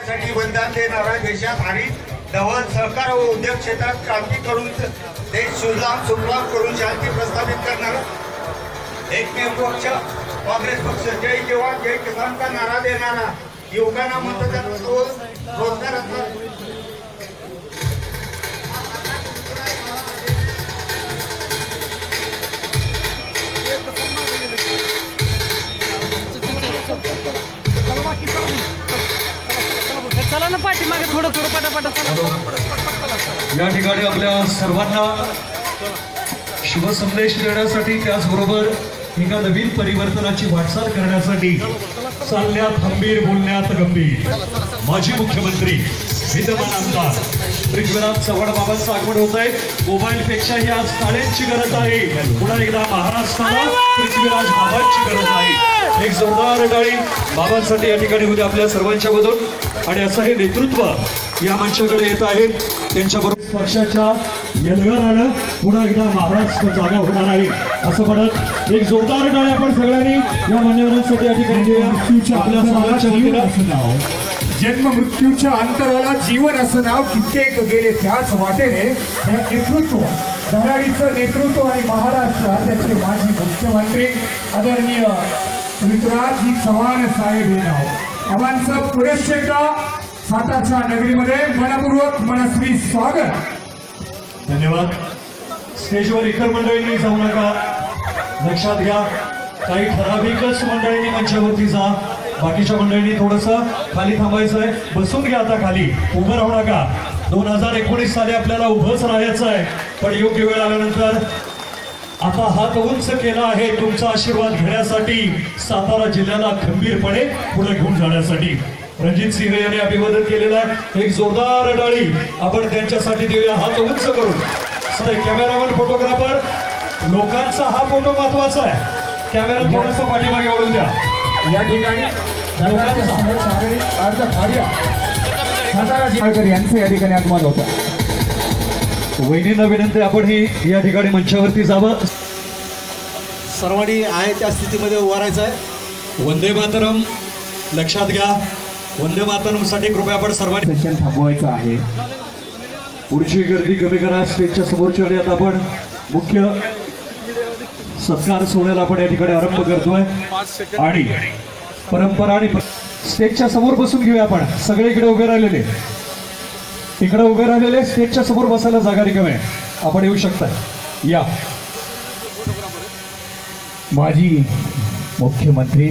साठी बलिदान देणारा देशात हरित धवल सहकार व उद्योग क्षेत्रात क्रांती करून देश सुजलाम सुफलाम करून शांती प्रस्थापित करणारा एकमेव पक्ष काँग्रेस पक्ष। जय जवान जय किसान का नारा देणारा, युवकांना मतदान रोजगाराचा चला ना पाठीमागे थोडं थोडं पटापट। या ठिकाणी आपल्या सर्वांना शुभ संदेश देण्यासाठी, त्याचबरोबर एका नवीन परिवर्तनाची वाटचाल करण्यासाठी चालण्यात खंबीर बोलण्यात गंभीर माजी मुख्यमंत्री विद्यमान आमदार पृथ्वीराज चव्हाण बाबांचं आगमन होत आहे। मोबाईल पेक्षाही आज टाळ्यांची गरज आहे। पुन्हा एकदा महाराष्ट्राला पृथ्वीराज बाबांची गरज आहे। एक जोरदार टाळी बाबांसाठी या ठिकाणी होते आपल्या सर्वांच्या मधून। आणि असं हे नेतृत्व या मंचाकडे येत आहे, त्यांच्याबरोबर पक्षाच्या यलगारानं पुन्हा एकदा महाराष्ट्र जागा होणार आहे असं म्हणत एक जोरदार टाळी आपण सगळ्यांनी या मान्यवरांसाठी या ठिकाणी आपल्या समाजाच्या वतीनं जन्म मृत्यूच्या अंतराला जीवन असं नाव कित्येक गेले, त्याच वाटेने हे नेतृत्व धडाडीचं नेतृत्व आणि महाराष्ट्राचे माजी मुख्यमंत्री आदरणीय पृथ्वीराज चव्हाण साहेब हे नाव आम्हांचं पुरेश एकदा सातारच्या नगरीमध्ये मनपूर्वक मनस्वी स्वागत। धन्यवाद। स्टेजवर इतर मंडळींनी जाऊ नका, लक्षात घ्या काही ठराविकच मंडळींनी मंचावरती जा, बाकीच्या मंडळींनी थोडंसं खाली थांबायचं आहे। बसून घ्या आता, खाली उभं राहू नका। 2019 साली आपल्याला उभंच राहायचं आहे, पण योग्य वेळ आल्यानंतर आता हात उंच केला आहे तुमचा आशीर्वाद घेण्यासाठी, सातारा जिल्ह्याला खंबीरपणे पुढे घेऊन जाण्यासाठी। रणजित सिंह यांनी अभिवादन केलेलं आहे, एक जोरदार टाळी आपण त्यांच्यासाठी देऊया हात उंच करून। कॅमेरामन फोटोग्राफर लोकांचा हा फोटो महत्वाचा आहे, कॅमेरा थोडंसं पाठीमागे वळून द्या। या ठिकाणी सातारा जिल्हाकर यांचं या ठिकाणी आगमन होतं। वहिनींना विनंती आपण ही या ठिकाणी मंचावरती जावं। सर्वांनी आहे त्या स्थितीमध्ये उभा राहायचं आहे। वंदे मातरम लक्षात घ्या, वंदे मातरमसाठी कृपया आपण सर्वांनी सेशन थांबवायचं आहे। पुढची गर्दी कमी करा। स्टेजच्या समोरच्या वेळी आता आपण मुख्य सत्कार सोहळ्याला आपण या ठिकाणी आरंभ करतोय आणि परंपरा आणि स्टेजच्या समोर बसून घेऊया आपण। सगळे इकडे उभे राहिलेले, इकडे उभे राहिलेले स्टेजच्या समोर बसायला जागा रिकामी आहे, आपण येऊ शकताय या। माजी मुख्यमंत्री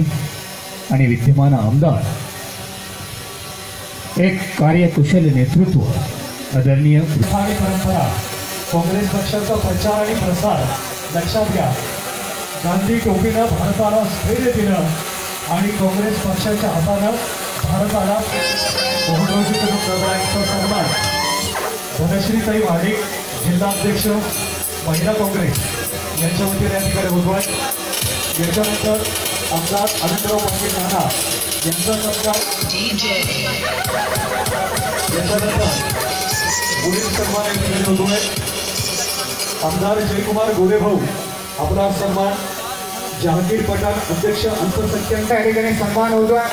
आणि विद्यमान आमदार, एक कार्यकुशल नेतृत्व आदरणीय आणि परंपरा काँग्रेस पक्षाचा प्रचार आणि प्रसार लक्षात घ्या। गांधी टोपीनं भारताला स्थैर्य दिलं आणि काँग्रेस पक्षाच्या हातानं भारताला बहुद्रोजी करून गगनाचा सन्मान। धनश्रीताई महाडिक जिल्हाध्यक्ष महिला काँग्रेस यांच्या वतीने या ठिकाणी होतोय। याच्यानंतर आमदार आनंदराव पाटील नाना यांचा सत्कार, याच्यानंतर पुढील सन्मान या ठिकाणी होतोय। आमदार जयकुमार गोरेभाऊ आपला सन्मान, जहांगीर पठाण अध्यक्ष अल्पसंख्याक या ठिकाणी सन्मान होतोय।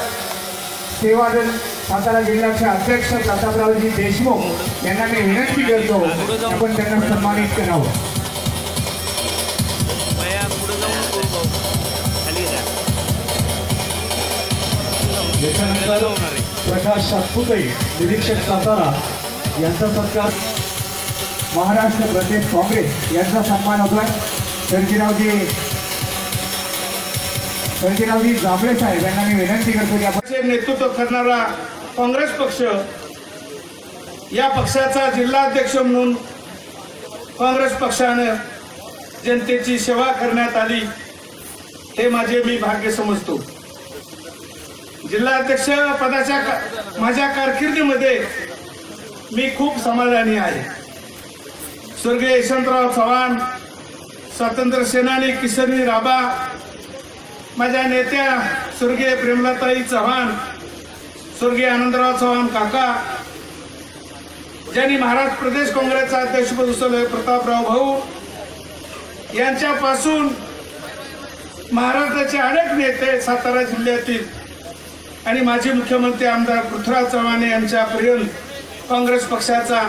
सेवादल सातारा जिल्ह्याचे अध्यक्ष प्रतापरावजी देशमुख यांना मी विनंती करतो आपण त्यांना सन्मानित करावं। याच्यानंतर प्रकाश सातपुते निरीक्षक सातारा यांचा सत्कार, महाराष्ट्र प्रदेश काँग्रेस यांचा सन्मान होतोय। सर्जीरावजी जांभळे साहेब यांना मी विनंती करतो की आपण नेतृत्व करणारा काँग्रेस पक्ष, या पक्षाचा जिल्हाध्यक्ष म्हणून काँग्रेस पक्षाने जनतेची सेवा करण्यात आली, हे माझे मी भाग्य समजतो। जिल्हाध्यक्ष पदाच्या माझ्या कारकिर्दीमध्ये मी खूप समाधानी आहे। स्वर्गीय यशवंतराव चव्हाण, स्वातंत्र्य सेनानी किसनजी राबा, माझ्या नेत्या स्वर्गीय प्रेमलताई चव्हाण, स्वर्गीय आनंदराव चव्हाण काका, ज्यांनी महाराष्ट्र प्रदेश काँग्रेसचा अध्यक्षपद उचलले प्रतापराव भाऊ, यांच्यापासून महाराष्ट्राचे अनेक नेते सातारा जिल्ह्यातील आणि माजी मुख्यमंत्री आमदार पृथ्वीराज चव्हाण यांच्यापर्यंत काँग्रेस पक्षाचा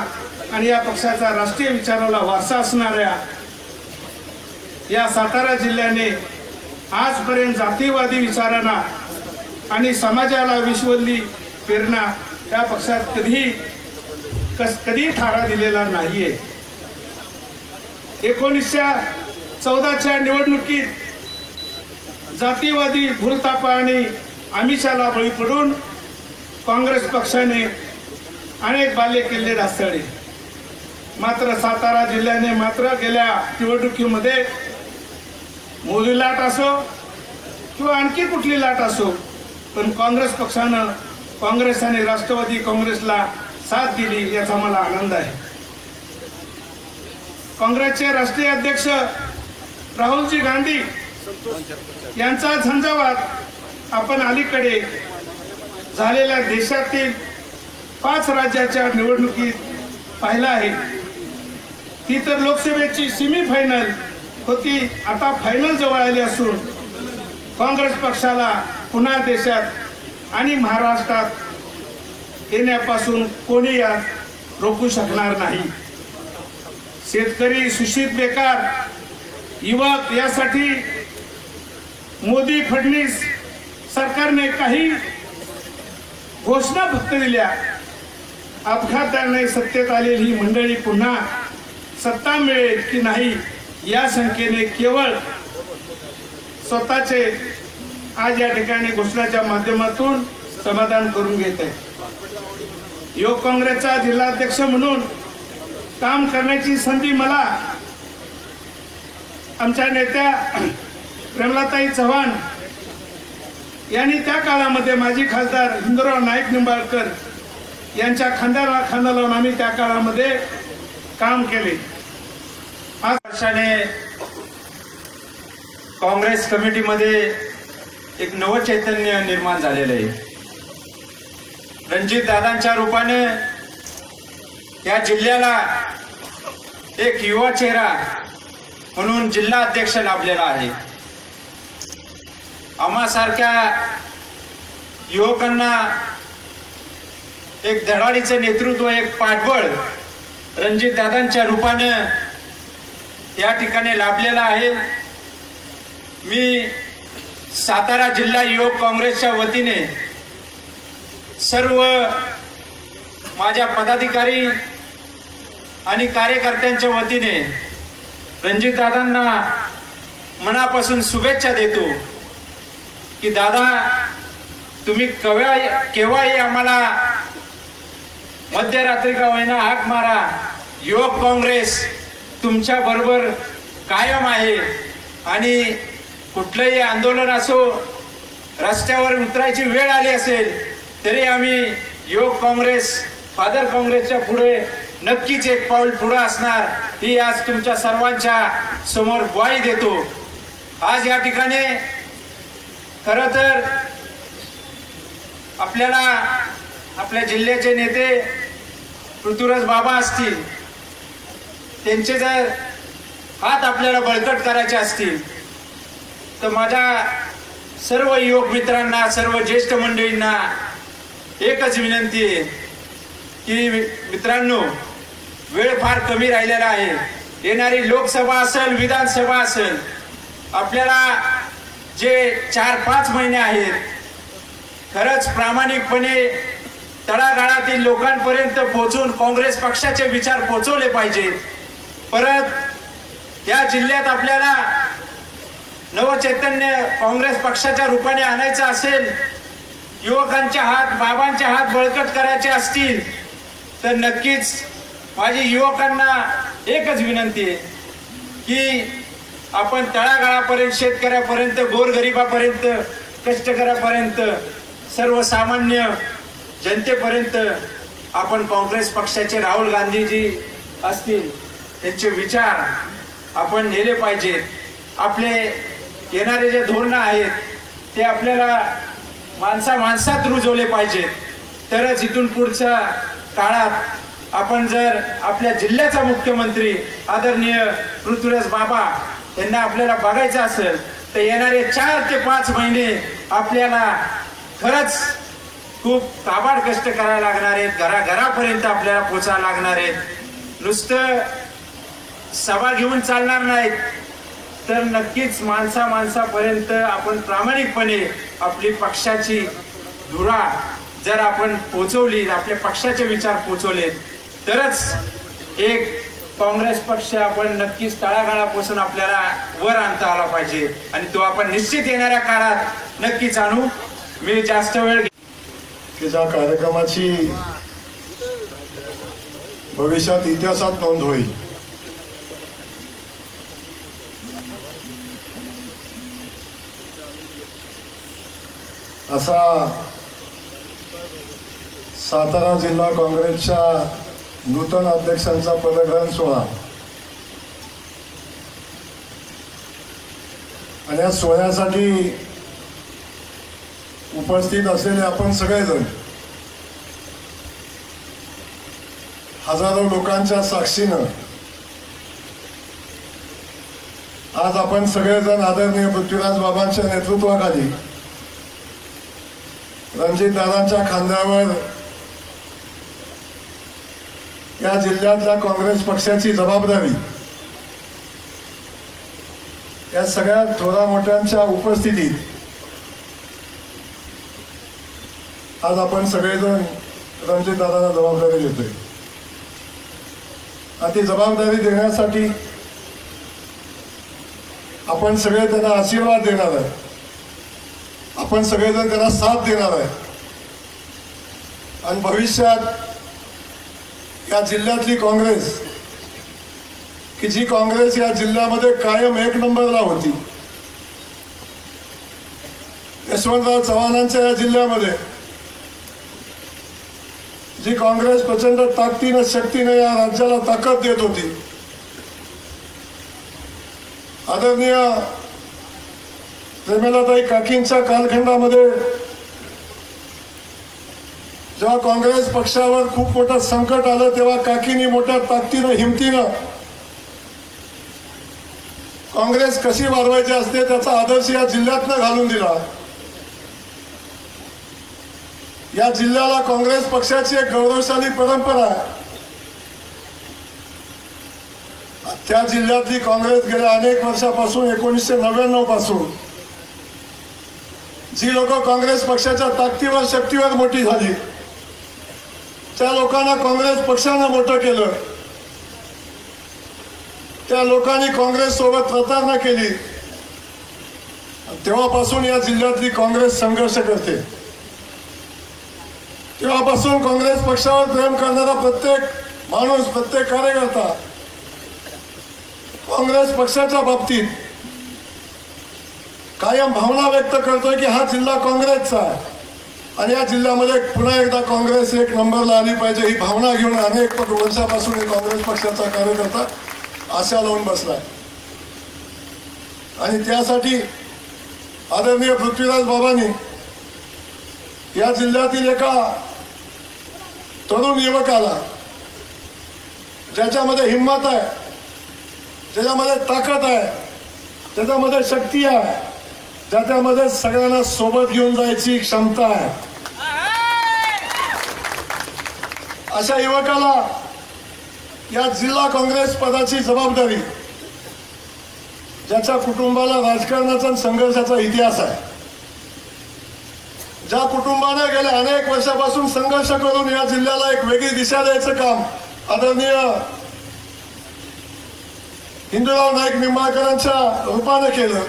आणि या पक्षाचा राष्ट्रीय विचाराला वारसा असणाऱ्या या सातारा जिल्ह्याने आजपर्यंत जातीवादी विचारांना आणि समाजाला विश्वली प्रेरणा या पक्षात कधी थारा दिलेला नाहीये. 1914च्या निवडणुकीत जातीवादी भूलथापा आणि आमिषाला बळी पडून काँग्रेस पक्षाने अनेक बालेकिल्ले ढासळले. मात्र सातारा जिल्ह्याने मात्र गेल्या निवडणुकीमध्ये मोदी लाट असो किंवा आणखी कुठली लाट असो, पण काँग्रेस पक्षानं काँग्रेस आणि राष्ट्रवादी काँग्रेसला साथ दिली याचा मला आनंद आहे. काँग्रेसचे राष्ट्रीय अध्यक्ष राहुलजी गांधी यांचा झंझावात आपण अलीकडे झालेल्या देशातील 5 राज्याच्या निवडणुकीत पाहिला आहे. ती तर लोकसभेची सेमीफायनल होती, आता फायनल जवळ आली असून काँग्रेस पक्षाला पुन्हा देशात आणि महाराष्ट्रात येण्यापासून कोणी यात रोखू शकणार नाही. शेतकरी, सुशिक्षित, बेकार, युवक यासाठी मोदी फडणवीस सरकारने काही घोषणा फक्त दिल्या. अपघाताने सत्तेत आलेली ही मंडळी पुन्हा सत्ता मिळेल की नाही या शंकेने केवळ स्वतःचे आज या ठिकाणी घोषणाच्या माध्यमातून समाधान करून घेत आहे. युवक काँग्रेसचा जिल्हाध्यक्ष म्हणून काम करण्याची संधी मला आमच्या नेत्या प्रेमलाताई चव्हाण यांनी त्या काळामध्ये माजी खासदार हिंदूराव नाईक निंबाळकर यांच्या खांद्याला खांदा लावून आम्ही त्या काळामध्ये काम केले. आज वर्षाने काँग्रेस कमिटीमध्ये एक नवचैतन्य निर्माण झालेलं आहे. रणजित दादांच्या रूपाने या जिल्ह्याला एक युवा चेहरा म्हणून जिल्हा अध्यक्ष लाभलेला आहे. आम्हासारख्या युवकांना एक धडाडीचं नेतृत्व, एक पाठबळ रणजित दादांच्या रूपाने या ठिकाणी लाभलेला आहे. मी सातारा जिल्हा युवक काँग्रेसच्या वतीने सर्व माझ्या पदाधिकारी आणि कार्यकर्त्यांच्या वतीने रणजित दादांना मनापासून शुभेच्छा देतो की दादा, तुम्ही केव्हाही आम्हाला मध्यरात्री का होईना हाक मारा, युवक काँग्रेस तुमच्या बरोबर कायम आहे. आणि कुठलंही आंदोलन असो, रस्त्यावर उतरायची वेळ आली असेल तरी आम्ही युवक काँग्रेस फादर काँग्रेसच्या पुढे नक्कीच एक पाऊल पुढे असणार, ही आज तुमच्या सर्वांच्या समोर ग्वाही देतो. आज या ठिकाणी खरं तर आपल्याला आपल्या जिल्ह्याचे नेते पृथ्वीराज बाबा असतील, त्यांचे जर हात आपल्याला बळकट करायचे असतील तर माझ्या सर्व युवक मित्रांना, सर्व ज्येष्ठ मंडळींना एकच विनंती आहे की मित्रांनो, वेळ फार कमी राहिलेला आहे. येणारी लोकसभा असेल, विधानसभा असेल, आपल्याला जे 4-5 महिने आहेत खरंच प्रामाणिकपणे तळागाळातील लोकांपर्यंत पोहोचून काँग्रेस पक्षाचे विचार पोहोचवले पाहिजेत. परत या जिल्ह्यात आपल्याला नवचैतन्य काँग्रेस पक्षाच्या रूपाने आणायचं असेल, युवकांचे हात, बाबांचे हात बळकट करायचे असतील तर नक्कीच माझी युवकांना एकच विनंती आहे की आपण तळागाळापर्यंत, शेतकऱ्यापर्यंत, गोरगरिबापर्यंत, कष्टकऱ्यापर्यंत, सर्वसामान्य जनतेपर्यंत आपण काँग्रेस पक्षाचे राहुल गांधीजी असतील त्यांचे विचार आपण नेले पाहिजेत. आपले येणारे जे धोरणं आहेत ते आपल्याला माणसात रुजवले पाहिजेत. तरच इथून पुढच्या काळात आपण जर आपल्या जिल्ह्याचा मुख्यमंत्री आदरणीय पृथ्वीराज बाबा यांना आपल्याला बघायचं असेल तर येणारे 4 ते 5 महिने आपल्याला खरंच खूप काबाड कष्ट करायला लागणार आहेत, घराघरापर्यंत आपल्याला पोचायला लागणार आहेत. नुसतं सभा घेऊन चालणार नाहीत, तर नक्कीच माणसापर्यंत आपण प्रामाणिकपणे आपली पक्षाची धुरा जर आपण पोचवली, आपल्या पक्षाचे विचार पोचवले, तरच एक काँग्रेस पक्ष आपण नक्कीच तळागाळापासून आपल्याला वर आणता आला पाहिजे. आणि तो आपण निश्चित येणाऱ्या काळात नक्कीच आणू. मी जास्त वेळ की ज्या कार्यक्रमाची भविष्यात इतिहासात नोंद होईल. असा सातारा जिल्हा काँग्रेसच्या नूतन अध्यक्षांचा पदग्रहण सोहळा आणि या सोहळ्यासाठी उपस्थित असलेले आपण सगळेजण हजारो लोकांच्या साक्षीनं आज आपण सगळेजण आदरणीय पृथ्वीराज बाबांच्या नेतृत्वाखाली रणजितदादांच्या खांद्यावर या जिल्ह्यातल्या काँग्रेस पक्षाची जबाबदारी या सगळ्या थोरा मोठ्यांच्या उपस्थितीत आज आपण सगळेजण रणजितदादांना जबाबदारी देतोय. आणि ती जबाबदारी देण्यासाठी आपण सगळे त्यांना आशीर्वाद देणार आहे, आपण सगळेजण त्यांना साथ देणार आहे. आणि भविष्यात या जिल्ह्यातली काँग्रेस की जी काँग्रेस या जिल्ह्यामध्ये कायम 1 नंबरला होती, यशवंतराव चव्हाणांच्या या जिल्ह्यामध्ये जी काँग्रेस प्रचंड ताकदीनं शक्तीनं या राज्याला ताकद देत होती, आदरणीय प्रेमलाताई काकींच्या कालखंडामध्ये जेव्हा काँग्रेस पक्षावर खूप मोठं संकट आलं, तेव्हा काकींनी मोठ्या ताकदीनं हिमतीनं काँग्रेस कशी वाढवायची असते त्याचा आदर्श या जिल्ह्यातनं घालून दिला. या जिल्ह्याला काँग्रेस पक्षाची एक गौरवशाली परंपरा आहे. त्या जिल्ह्यातली काँग्रेस गेल्या अनेक वर्षापासून 1999 पासून जी लोक काँग्रेस पक्षाच्या ताकदीवर शक्तीवर मोठी झाली, त्या लोकांना काँग्रेस पक्षानं मोठं केलं, त्या लोकांनी काँग्रेस सोबत प्रतारणा केली. तेव्हापासून या जिल्ह्यातली काँग्रेस संघर्ष करते. तेव्हापासून काँग्रेस पक्षावर प्रेम करणारा प्रत्येक माणूस, प्रत्येक कार्यकर्ता काँग्रेस पक्षाच्या बाबतीत कायम भावना व्यक्त करतोय की हा जिल्हा काँग्रेसचा आहे आणि या जिल्ह्यामध्ये पुन्हा एकदा काँग्रेस 1 नंबरला आली पाहिजे, ही भावना घेऊन अनेक वर्षापासून काँग्रेस पक्षाचा कार्यकर्ता आशा लावून बसलाय. आणि त्यासाठी आदरणीय पृथ्वीराज बाबांनी या जिल्ह्यातील एका तरुण युवकाला, ज्याच्यामध्ये हिंमत आहे, ज्याच्यामध्ये ताकद आहे, ज्याच्यामध्ये शक्ती आहे, ज्याच्यामध्ये सगळ्यांना सोबत घेऊन जायची क्षमता आहे, अशा युवकाला या जिल्हा काँग्रेस पदाची जबाबदारी, ज्याच्या कुटुंबाला राजकारणाचा संघर्षाचा इतिहास आहे, ज्या कुटुंबाने गेल्या अनेक वर्षापासून संघर्ष करून या जिल्ह्याला एक वेगळी दिशा द्यायचं काम आदरणीय हिंदूराव नाईक निंबाळकरांच्या रूपाने केलं.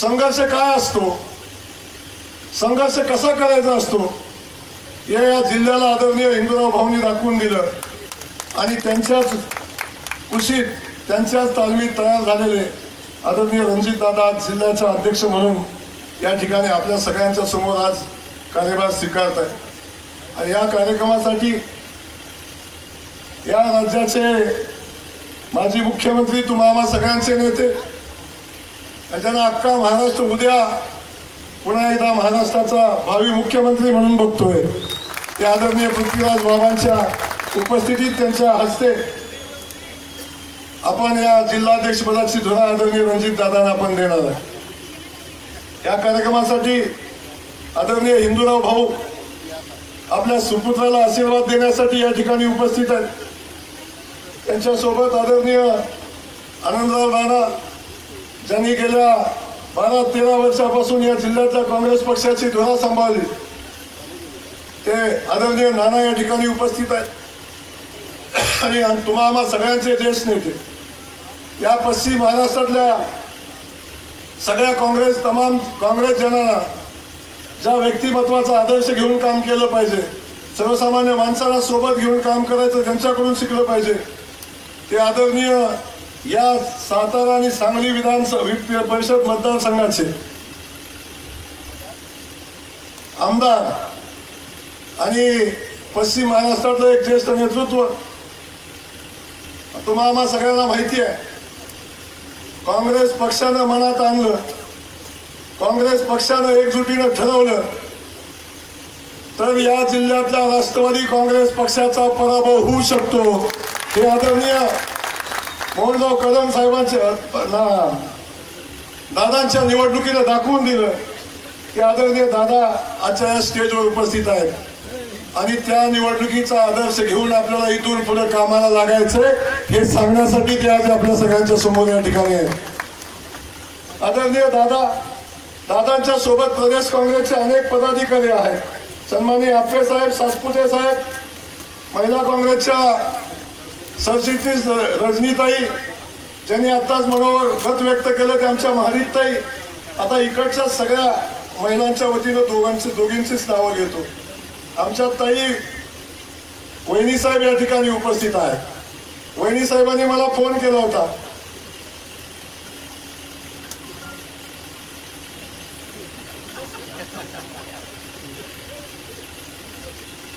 संघर्ष काय असतो, संघर्ष कसा करायचा असतो, हे या जिल्ह्याला आदरणीय हिंदूराव भाऊंनी दाखवून दिलं. आणि त्यांच्याच कुशीत, त्यांच्याच तालमीत तयार झालेले आदरणीय रणजितदादा जिल्ह्याचे अध्यक्ष म्हणून या ठिकाणी आपल्या सगळ्यांच्या समोर आज कार्यभार स्वीकारत आहे. आणि या कार्यक्रमासाठी या राज्याचे माजी मुख्यमंत्री, तुम्हा आम्हा सगळ्यांचे नेते, ज्यांना अख्खा महाराष्ट्र उद्या पुन्हा एकदा महाराष्ट्राचा भावी मुख्यमंत्री म्हणून बघतोय, ते आदरणीय पृथ्वीराज बाबांच्या उपस्थितीत त्यांच्या हस्ते आपण या जिल्हाध्यक्षपदाची धुरा आदरणीय रणजितदादांना आपण देणार आहे. या कार्यक्रमासाठी आदरणीय हिंदूराव भाऊ आपल्या सुपुत्राला आशीर्वाद देण्यासाठी या ठिकाणी उपस्थित आहेत. त्यांच्यासोबत आदरणीय आनंदराव राणा ज्यांनी गेल्या 12-13 वर्षापासून या जिल्ह्यातल्या काँग्रेस पक्षाची धुरा सांभाळली, ते आदरणीय नाना या ठिकाणी उपस्थित आहेत. आणि तुम्हा आम्हा सगळ्यांचे ज्येष्ठ नेते या पश्चिम महाराष्ट्रातल्या सगळ्या तमाम काँग्रेस जनांना ज्या व्यक्तिमत्वाचा आदर्श घेऊन काम केलं पाहिजे, सर्वसामान्य माणसाला सोबत घेऊन काम करायचं त्यांच्याकडून शिकलं पाहिजे, ते आदरणीय या सातारा आणि सांगली विधान परिषद मतदारसंघाचे आमदार आणि पश्चिम महाराष्ट्रातलं एक ज्येष्ठ नेतृत्व. तुम्हाला आम्हा सगळ्यांना माहिती आहे, काँग्रेस पक्षानं मनात आणलं, काँग्रेस पक्षानं एकजुटीनं ठरवलं तर या जिल्ह्यातल्या राष्ट्रवादी काँग्रेस पक्षाचा पराभव होऊ शकतो. हे आदरणीय मोहनराव कदम साहेबांच्या दादांच्या निवडणुकीनं दाखवून दिलं की आदरणीय दादा आजच्या या स्टेजवर उपस्थित आहेत आणि त्या निवडणुकीचा आदर्श घेऊन आपल्याला इथून पुढे कामाला लागायचंय हे सांगण्यासाठी ते आज आपल्या सगळ्यांच्या समोर या ठिकाणी आहे. आदरणीय दादांच्या सोबत प्रदेश काँग्रेसचे अनेक पदाधिकारी आहेत. सन्माननीय आपे साहेब, सासपुते साहेब, महिला काँग्रेसच्या सरचिटणीस रजनीताई ज्यांनी आत्ताच मनोगत व्यक्त केलं, ते आमच्या महारितताई. आता इकडच्या सगळ्या महिलांच्या वतीनं दोघींचीच नावं घेतो. आमच्या ताई वहिनी साहेब या ठिकाणी उपस्थित आहेत. वहिनी साहेबांनी मला फोन केला होता,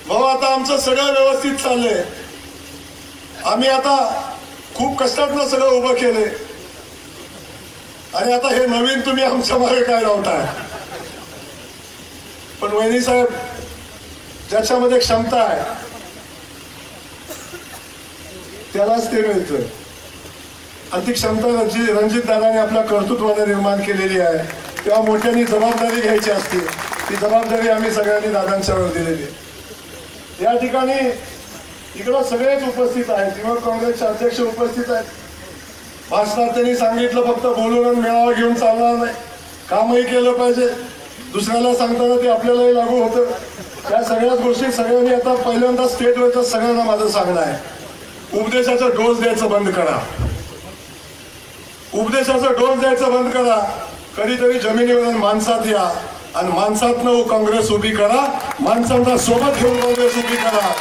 भाऊ आता आमचं सगळं व्यवस्थित चाललंय, आम्ही आता खूप कष्टातनं सगळं उभं केलंय आणि आता हे नवीन तुम्ही आमच्या मागे काय लावताय. पण वहिनी साहेब, ज्याच्यामध्ये क्षमता आहे त्यालाच ते मिळतं आणि ती क्षमता रणजित दादाने आपल्या कर्तृत्वाने निर्माण केलेली आहे. तेव्हा मोठ्यांनी जबाबदारी घ्यायची असते, ती जबाबदारी आम्ही सगळ्यांनी दादांच्यावर दिलेली आहे. या ठिकाणी इकडं सगळेच उपस्थित आहेत. युवक काँग्रेसचे अध्यक्ष उपस्थित आहेत. भाषणात त्यांनी सांगितलं फक्त बोलून मेळावा घेऊन चालणार नाही, कामही केलं पाहिजे. दुसऱ्याला सांगताना ते आपल्यालाही लागू होतं. त्या सगळ्याच गोष्टी सगळ्यांनी आता पहिल्यांदा स्टेजवरच्या सगळ्यांना माझं सांगणं आहे, उपदेशाचा डोस द्यायचं बंद करा. उपदेशाचा डोस द्यायचं बंद करा. कधीतरी जमिनीवरून माणसात या आणि माणसातनं काँग्रेस उभी करा. माणसांना सोबत घेऊन काँग्रेस उभी करा.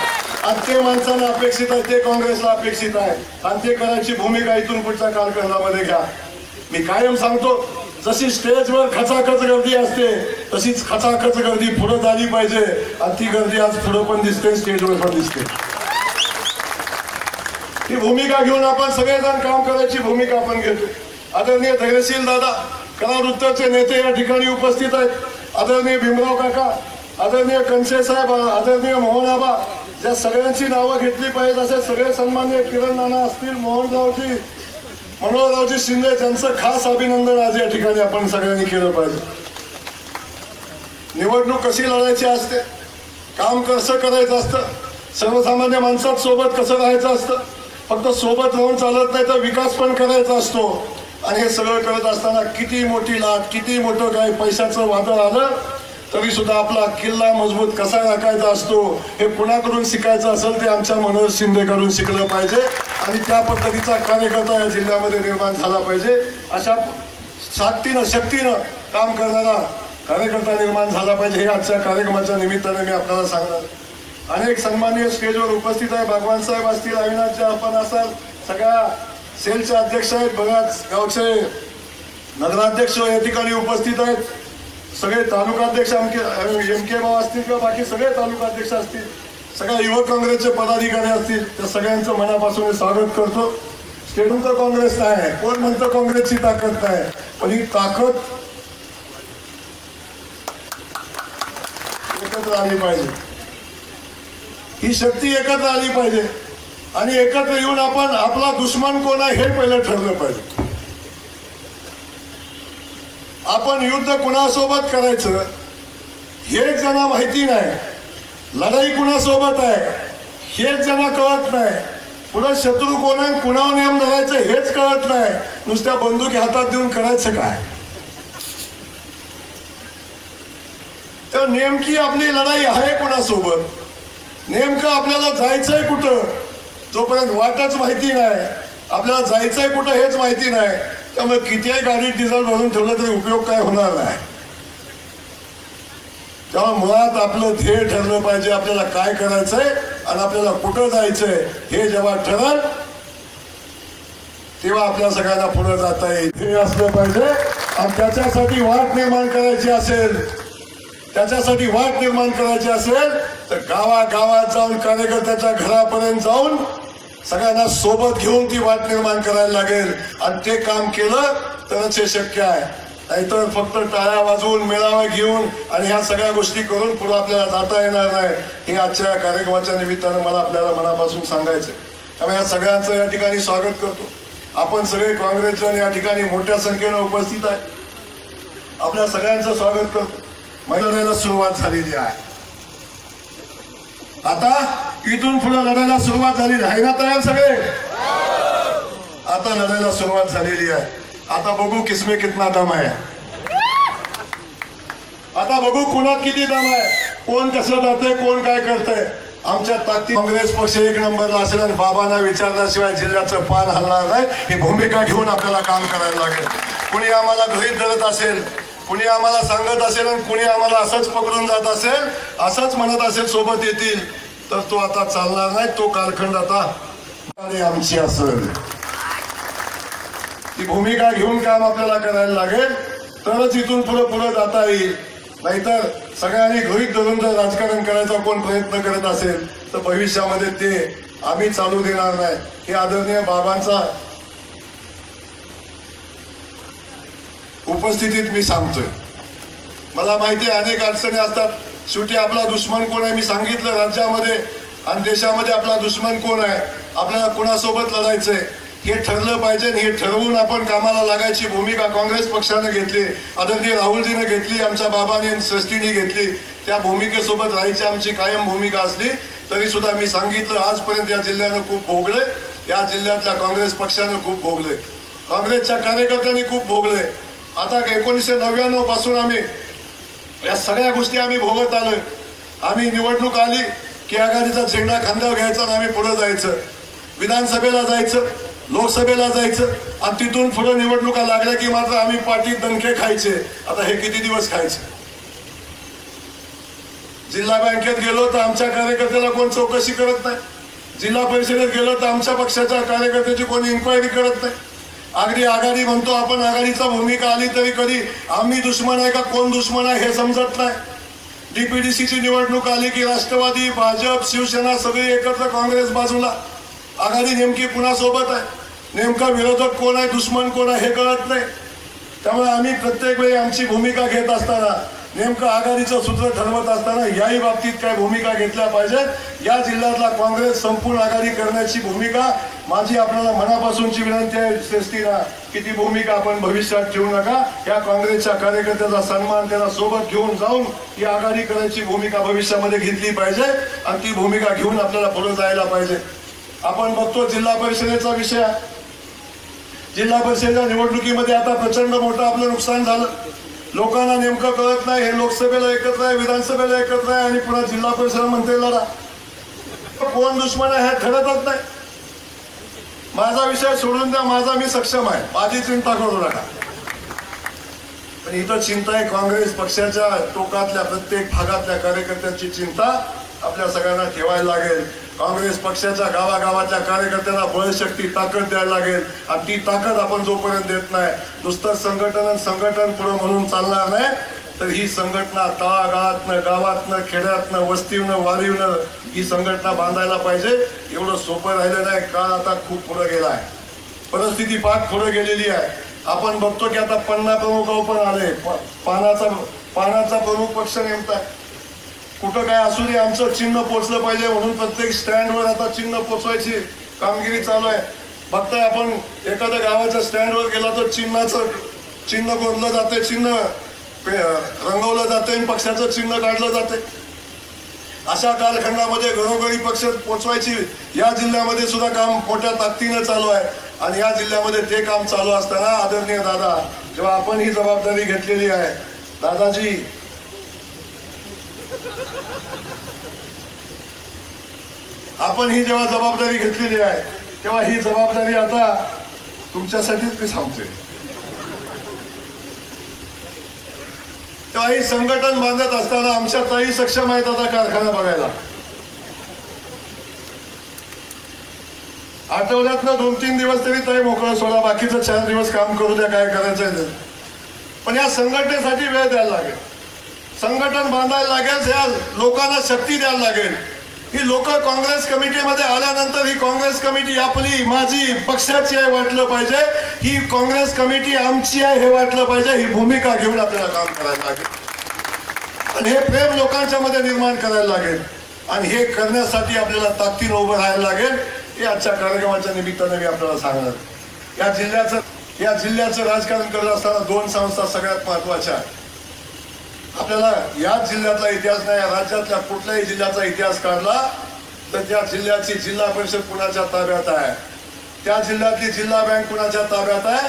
आणि ते माणसांना अपेक्षित आहे, ते काँग्रेसला अपेक्षित आहे आणि ते करायची भूमिका इथून पुढच्या कालखंडामध्ये घ्या. मी कायम सांगतो, जशी स्टेजवर खचाखच गर्दी असते तशीच खचाखच गर्दी पुढे झाली पाहिजे आणि ती गर्दी आज पुढे पण दिसते, स्टेजवर पण दिसते. ती भूमिका घेऊन आपण सगळेजण काम करायची भूमिका आपण घेतो. आदरणीय धैर्यशील दादा, कराड उत्तरचे नेते या ठिकाणी उपस्थित आहेत. आदरणीय भीमराव काका, आदरणीय कनसे साहेब, आदरणीय मोहनाबा, ज्या सगळ्यांची नावं घेतली पाहिजे असे सगळे सन्मान्य किरण नाना असतील, मोहनरावजी, मनोहररावजी शिंदे, त्यांचं खास अभिनंदन आज या ठिकाणी आपण सगळ्यांनी केलं पाहिजे. निवडणूक कशी लढायची असते, काम कसं करायचं असतं, सर्वसामान्य माणसात सोबत कसं राहायचं असतं. फक्त सोबत राहून चालत नाही तर विकास पण करायचा असतो. आणि हे सगळं करत असताना किती मोठी लाट, किती मोठं काय पैशाचं वादळ आलं तरी सुद्धा आपला किल्ला मजबूत कसा राखायचा असतो हे कुणाकडून शिकायचं असेल ते आमच्या मनोहर शिंदेकडून शिकलं पाहिजे आणि त्या पद्धतीचा कार्यकर्ता या जिल्ह्यामध्ये निर्माण झाला पाहिजे. अशा शक्तीनं काम करणारा कार्यकर्ता निर्माण झाला पाहिजे. हे आजच्या कार्यक्रमाच्या निमित्ताने मी आपल्याला सांगणार. अनेक सन्माननीय स्टेजवर उपस्थित आहे. भगवान साहेब असतील, अविनाश आपण असाल, सगळ्या सेलचे अध्यक्ष आहेत, बऱ्याच गावचे नगराध्यक्ष या ठिकाणी उपस्थित आहेत. सगळे तालुकाध्यक्ष एम के भाऊ असतील किंवा बाकी सगळे तालुकाध्यक्ष असतील, सगळ्या युवक काँग्रेसचे पदाधिकारी असतील, त्या सगळ्यांचं मनापासून स्वागत करतो. स्टेटूचं काँग्रेस नाही, कोण म्हणतं काँग्रेसची ताकद नाही, पण ही ताकद एकत्र आली पाहिजे, ही शक्ती एकत्र आली पाहिजे आणि एकत्र येऊन आपण आपला दुश्मन कोण आहे हे पहिलं ठरलं पाहिजे. आपण युद्ध कुणासोबत करायचं हेच ज्यांना माहिती नाही, लढाई कुणासोबत आहे हेच ज्यांना कळत नाही, पुढे शत्रू कोण आहे, कुणावर नेम धरायचं हेच कळत नाही, नुसत्या बंदुकी हातात देऊन करायचं काय? तर नेमकी आपली लढाई आहे कुणासोबत, नेमकं आपल्याला जायचंय कुठं, जोपर्यंत वाटच माहिती नाही, आपल्याला जायचंय कुठं हेच माहिती नाही, त्यामुळे कितीही गाडीत डिझेल भरून ठेवलं तरी उपयोग काय होणार नाही. तेव्हा मुळात आपलं ध्येय ठरलं पाहिजे, आपल्याला काय करायचंय आणि आपल्याला कुठं जायचंय हे जेव्हा ठरल तेव्हा आपल्या सगळ्यांना पुढे जाता येईल. हे असलं पाहिजे आणि त्याच्यासाठी वाट निर्माण करायची असेल, त्याच्यासाठी वाट निर्माण करायची असेल तर गावागावात जाऊन, कार्यकर्त्याच्या घरापर्यंत जाऊन सगळ्यांना सोबत घेऊन ती वाट निर्माण करायला लागेल. आणि ते काम केलं तरच हे शक्य आहे. नाहीतर फक्त टाळ्या वाजवून, मेळावे घेऊन आणि ह्या सगळ्या गोष्टी करून पुढे आपल्याला जाता येणार नाही. हे आजच्या कार्यक्रमाच्या निमित्तानं मला आपल्याला मनापासून सांगायचं. त्यामुळे या सगळ्यांचं या ठिकाणी स्वागत करतो. आपण सगळे काँग्रेसजन या ठिकाणी मोठ्या संख्येनं उपस्थित आहे. आपल्या सगळ्यांचं स्वागत करतो. महिन्याला सुरुवात झालेली आहे. आता इथून पुढे लढायला सुरुवात झाली आहे ना तयार सगळे? आता लढायला सुरुवात झालेली आहे. आता बघू किसमे कितना दम आहे. आता बघू कुणात किती दम आहे, कोण कसं जातंय, कोण काय करतंय. आमच्या ताकदी काँग्रेस पक्ष एक नंबरला असेल आणि बाबांना विचारल्याशिवाय जिल्ह्याचं पान हलणार नाही ही भूमिका घेऊन आपल्याला काम करायला लागेल. कुणी आम्हाला गृहीत धरत असेल, कुणी आम्हाला सांगत असेल आणि कुणी आम्हाला असंच पकडून जात असेल, असंच म्हणत असेल सोबत येतील, तर तो आता चालणार नाही. तो कालखंड आता आमची असेल. ती भूमिका घेऊन काम आपल्याला करायला लागेल, तरच इथून पुढे जाता येईल. नाहीतर सगळ्यांनी गृहीत धरून जर राजकारण करायचा कोण प्रयत्न करत असेल तर भविष्यामध्ये ते आम्ही चालू देणार नाही. हे आदरणीय बाबांचा उपस्थितीत मी सांगतोय. मला माहिती आहे अनेक अडचणी असतात. शेवटी आपला दुश्मन कोण आहे मी सांगितलं. राज्यामध्ये आणि देशामध्ये आपला दुश्मन कोण आहे, आपल्याला कुणासोबत लढायचंय हे ठरलं पाहिजे. हे ठरवून आपण कामाला लागायची भूमिका काँग्रेस पक्षाने घेतली, आदरणीय राहुलजीने घेतली, आमच्या बाबांनी श्रेष्ठींनी घेतली. त्या भूमिकेसोबत राहायची आमची कायम भूमिका असली तरी सुद्धा मी सांगितलं आजपर्यंत या जिल्ह्यानं खूप भोगले, या जिल्ह्यातल्या काँग्रेस पक्षानं खूप भोगले, काँग्रेसच्या कार्यकर्त्यांनी खूप भोगले. आता 1999 पासून आम्ही या सगळ्या गोष्टी आम्ही भोगत आलोय. आम्ही निवडणूक आली की आघाडीचा झेंडा खांद्यावर घ्यायचा आणि आम्ही पुढे जायचं, विधानसभेला जायचं, लोकसभेला जायचं आणि तिथून पुढे निवडणुका लागल्या की मात्र आम्ही पाठीत दणके खायचे. आता हे किती दिवस खायचे? जिल्हा बँकेत गेलो तर आमच्या कार्यकर्त्याला कोण चौकशी करत नाही, जिल्हा परिषदेत गेलो तर आमच्या पक्षाच्या कार्यकर्त्याची कोणी इन्क्वायरी करत नाही. अगदी आघाडी म्हणतो आपण, आघाडीचा भूमिका आली तरी कधी आम्ही दुश्मन आहे का कोण दुश्मन आहे हे समजत नाही. डीपीडीसीची निवडणूक आली की राष्ट्रवादी, भाजप, शिवसेना सगळी एकत्र, काँग्रेस बाजूला. आघाडी नेमकी कुणासोबत आहे, नेमका विरोधक कोण आहे, दुश्मन कोण आहे हे कळत नाही. त्यामुळे आम्ही प्रत्येक वेळी आमची भूमिका घेत असताना, नेमकं आघाडीचं सूत्र ठरवत असताना याही बाबतीत काय भूमिका घेतल्या पाहिजेत. या जिल्ह्यातला काँग्रेस संपूर्ण आघाडी करण्याची भूमिका माझी आपल्याला मनापासूनची विनंती आहे श्रेष्ठीला की ती भूमिका आपण भविष्यात ठेवू नका. या काँग्रेसच्या कार्यकर्त्याचा सन्मान, त्याला सोबत घेऊन जाऊन ही आघाडी करायची भूमिका भविष्यामध्ये घेतली पाहिजे आणि ती भूमिका घेऊन आपल्याला पुढे जायला पाहिजे. आपण बघतो जिल्हा परिषदेचा विषय, जिल्हा परिषदेच्या निवडणुकीमध्ये आता प्रचंड मोठं आपलं नुकसान झालं. लोकांना नेमकं कळत नाही, हे लोकसभेला एकत्र आहे, विधानसभेला एकत्र आहे आणि पुन्हा जिल्हा परिषद म्हणते लढा. कोण दुश्मन आहे हे ठरतच नाही. माझा विषय सोडून द्या, माझा मी सक्षम आहे, माझी चिंता करू नका. पण इथं चिंता आहे काँग्रेस पक्षाच्या टोकातल्या प्रत्येक भागातल्या कार्यकर्त्यांची चिंता आपल्या सगळ्यांना ठेवायला लागेल. काँग्रेस पक्षाच्या गावागावातल्या कार्यकर्त्यांना बळशक्ती, ताकद द्यायला लागेल आणि ती ताकद आपण जोपर्यंत देत नाही, नुसतं संघटन पुढे म्हणून चालणार नाही. तर ही संघटना तळागाळातनं, गावातनं, खेड्यातनं, वस्तीवनं, वारीवनं ही संघटना बांधायला पाहिजे. एवढं सोपं राहिलं नाही. काळ आता खूप पुढे गेला आहे, परिस्थिती पाक पुढे गेलेली आहे. आपण बघतो की आता पन्ना प्रमुख पण आले, पानाचा प्रमुख पक्ष नेमताय. कुठं काय असू दे, आमचं चिन्ह पोचलं पाहिजे म्हणून प्रत्येक स्टँडवर आता चिन्ह पोचवायची कामगिरी चालू आहे. बघताय आपण एखाद्या गावाच्या स्टँडवर गेला तर चिन्ह कोरलं जाते, चिन्ह रंगवलं जाते आणि पक्षाचं चिन्ह काढलं जाते. अशा कालखंडामध्ये घरोघरी पक्ष पोचवायची या जिल्ह्यामध्ये सुद्धा काम मोठ्या ताकदीनं चालू आहे. आणि या जिल्ह्यामध्ये ते काम चालू असताना आदरणीय दादा, जेव्हा आपण ही जबाबदारी घेतलेली आहे, दादाजी आपण ही जेव्हा जबाबदारी घेतलेली आहे, तेव्हा ही जबाबदारी आता तुमच्यासाठीच मी सांगतोय. तेव्हा ही संघटन बांधत असताना आमच्या ताई सक्षम आहेत आता कारखाना बघायला. आठवड्यातनं 2-3 दिवस तरी ताई मोकळं सोडा, बाकीचं 4 दिवस काम करू द्या, काय करायचंय. पण या संघटनेसाठी वेळ द्यायला लागेल, संघटन बांधायला लागेल, या लोकांना शक्ती द्यायला लागेल. ही लोक काँग्रेस कमिटीमध्ये आल्यानंतर ही काँग्रेस कमिटी आपली माझी पक्षाची आहे वाटलं पाहिजे, ही काँग्रेस कमिटी आमची आहे हे वाटलं पाहिजे. ही भूमिका घेऊन आपल्याला काम करायला लागेल आणि हे प्रेम लोकांच्या मध्ये निर्माण करायला लागेल. आणि हे करण्यासाठी आपल्याला ताकदीनं उभं राहायला लागेल. हे आजच्या कार्यक्रमाच्या निमित्तानं मी आपल्याला सांगणार. या जिल्ह्याचं राजकारण करत असताना 2 संस्था सगळ्यात महत्वाच्या आहेत. आपल्याला या जिल्ह्यातला इतिहास नाही, राज्यातल्या कुठल्याही जिल्ह्याचा इतिहास काढला तर त्या जिल्ह्याची जिल्हा परिषद कुणाच्या ताब्यात आहे, त्या जिल्ह्यातली जिल्हा बँक कुणाच्या ताब्यात आहे,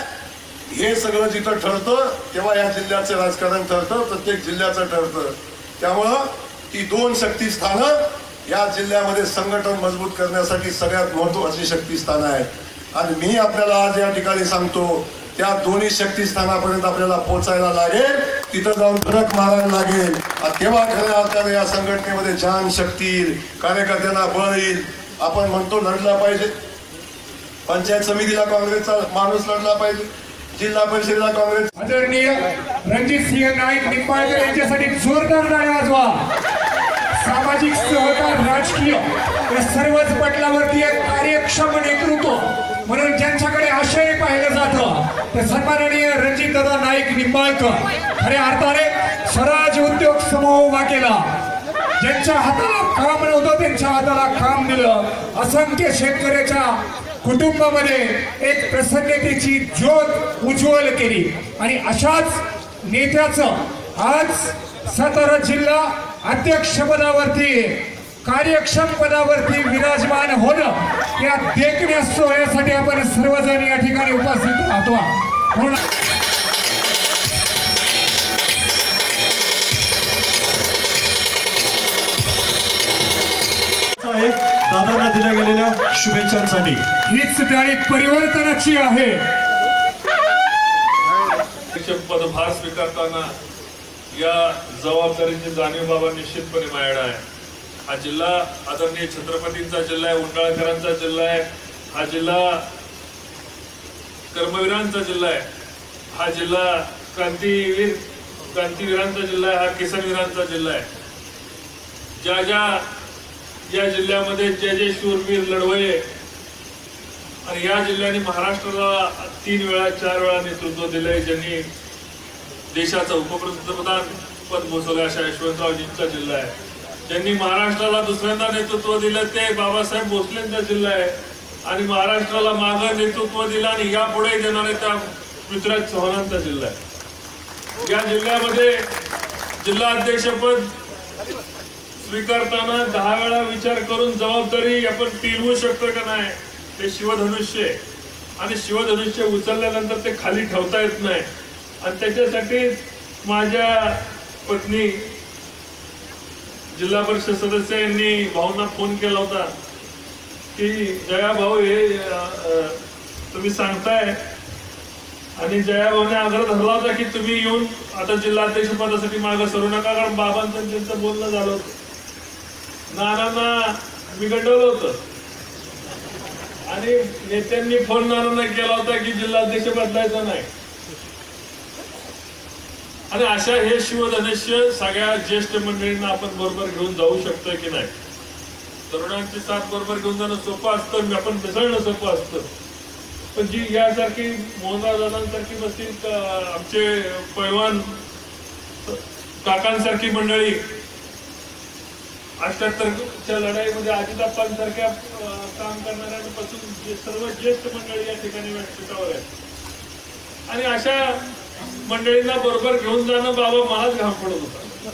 हे सगळं जिथं ठरतं तेव्हा या जिल्ह्याचं राजकारण ठरतं, प्रत्येक जिल्ह्याचं ठरतं. त्यामुळं ती 2 शक्तीस्थानं या जिल्ह्यामध्ये संघटन मजबूत करण्यासाठी सगळ्यात महत्वाची शक्तीस्थानं आहेत. आणि मी आपल्याला आज या ठिकाणी सांगतो, त्या दोन्ही शक्तीस्थानापर्यंत आपल्याला पोहोचायला लागेल, तिथं जाऊन फरक मारायला लागेल. तेव्हा खऱ्या अर्थाने या संघटनेमध्ये जान शक्ती येईल, कार्यकर्त्यांना बळ येईल. आपण म्हणतो लढला पाहिजे, पंचायत समितीला काँग्रेसचा माणूस लढला पाहिजे, जिल्हा परिषदेला काँग्रेस. आदरणीय रणजितसिंह नाईक निंबाळकर यांच्यासाठी जोरदार टाळ्या वाजवा. सामाजिक सहकार, राजकीय या सर्वच पटलावरती एक कार्यक्षम नेतृत्व म्हणून ज्यांच्याकडे आशय पाहिलं जातं ते सन्माननीय रणजितदादा नाईक निंबाळकर खऱ्या अर्थाने स्वराज उद्योग समूह उभा केला. ज्यांच्या हाताला काम नव्हतं त्यांच्या हाताला काम दिलं. असंख्य शेतकऱ्याच्या कुटुंबामध्ये एक प्रसन्नतेची ज्योत उज्ज्वल केली. आणि अशाच नेत्याचं आज सातारा जिल्हा अध्यक्षपदावरती, कार्यक्षम पदावरती विराजमान होणं या देखण्या सोहळ्यासाठी आपण सर्वजण या ठिकाणी उपस्थित राहतो. म्हणून दादांना दिल्या गेलेल्या शुभेच्छांसाठी हीच टाळी परिवर्तनाची आहे. पदभार स्वीकारताना या जबाबदारीची जाणीव बाबा निश्चितपणे माझ्याकडे आहे. हा जिल्हा आदरणीय छत्रपतींचा जिल्हा आहे, उंडाळकरांचा जिल्हा आहे, हा जिल्हा कर्मवीरांचा जिल्हा आहे, हा जिल्हा क्रांतीवीरांचा जिल्हा आहे, हा किसनवीरांचा जिल्हा आहे. या जिल्ह्यामध्ये जे शूरवीर लढवये आणि या जिल्ह्याने महाराष्ट्राला 3 वेळा 4 वेळा नेतृत्व दिलंय, ज्यांनी देशाचं उपप्रधान पद भूषवलं अशा यशवंतरावजींचा जिल्हा आहे. ज्यांनी महाराष्ट्राला दुसऱ्यांदा नेतृत्व दिलं ते बाबासाहेब भोसलेंचा जिल्हा आहे. आणि महाराष्ट्राला मागं नेतृत्व दिलं आणि यापुढे देणारे त्या पृथ्वीराज चव्हाणांचा जिल्हा आहे. या जिल्ह्यामध्ये जिल्हा अध्यक्षपद स्वीकारताना 10 वेळा विचार करून जबाबदारी आपण टिरवू शकतो का नाही, ते शिवधनुष्य आहे. आणि शिवधनुष्य उचलल्यानंतर ते खाली ठेवता येत नाही. आणि त्याच्यासाठी माझ्या पत्नी जिल्हा परिषद सदस्य यांनी भाऊंना फोन केला होता की जया भाऊ हे तुम्ही सांगताय, आणि जया भाऊने आग्रह धरला होता की तुम्ही येऊन आता जिल्हाध्यक्ष पदासाठी मागे सरू नका, कारण बाबांचं त्यांचं बोलणं झालं होतं, नानांना बिघडवलं होतं. आणि नेत्यांनी फोन नानांना केला होता की जिल्हाध्यक्ष बदलायचं नाही. आणि अशा हे शिवधनुष्य सगळ्या ज्येष्ठ मंडळींना आपण बरोबर घेऊन जाऊ शकतोय की नाही. तरुणांची साथ बरोबर घेऊन जाणं सोपं असतं, आपण मिसळणं सोपं असतं. पण जी यासारखी मोहनराव दादांसारखी बसतील, आमचे पैलवान काकांसारखी मंडळी, 78च्या लढाईमध्ये अजिताप्पांसारख्या काम करणाऱ्यांपासून सर्व ज्येष्ठ मंडळी या ठिकाणी व्यासपीठावर आहेत. आणि अशा मंडळींना बरोबर घेऊन जाणं बाबा मलाच घाम पडत होता.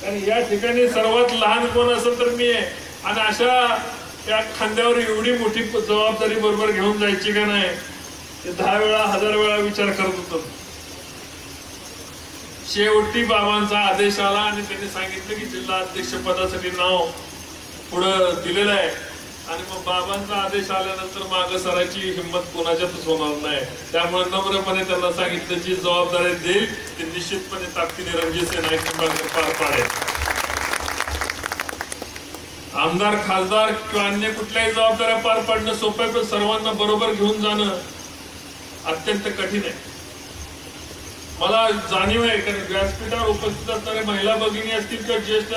कारण या ठिकाणी सर्वात लहान कोण असेल तर मी आहे. आणि अशा त्या खांद्यावर एवढी मोठी जबाबदारी बरोबर घेऊन जायची का नाही ते 10 वेळा 1000 वेळा विचार करत होतो. शेवटी बाबांचा आदेश आला आणि त्यांनी सांगितलं की जिल्हा अध्यक्ष पदासाठी नाव पुढं दिलेलं आहे. आणि मग बाबांचा आदेश आल्यानंतर मागं सरायची हिंमत कोणाच्यातच होणार नाही. त्यामुळे नम्रपणे त्यांना सांगितलं जी जबाबदारी देईल ती निश्चितपणे ताकदीने रणजित नाईक निंबाळकर पार पाडेल. आमदार खासदार किंवा अन्य कुठल्याही जबाबदाऱ्या पार पाडणं सोपं आहे, पण सर्वांना बरोबर घेऊन जाणं अत्यंत कठीण आहे. मला जाणीव आहे कारण व्यासपीठावर उपस्थित असणारे महिला भगिनी असतील किंवा ज्येष्ठ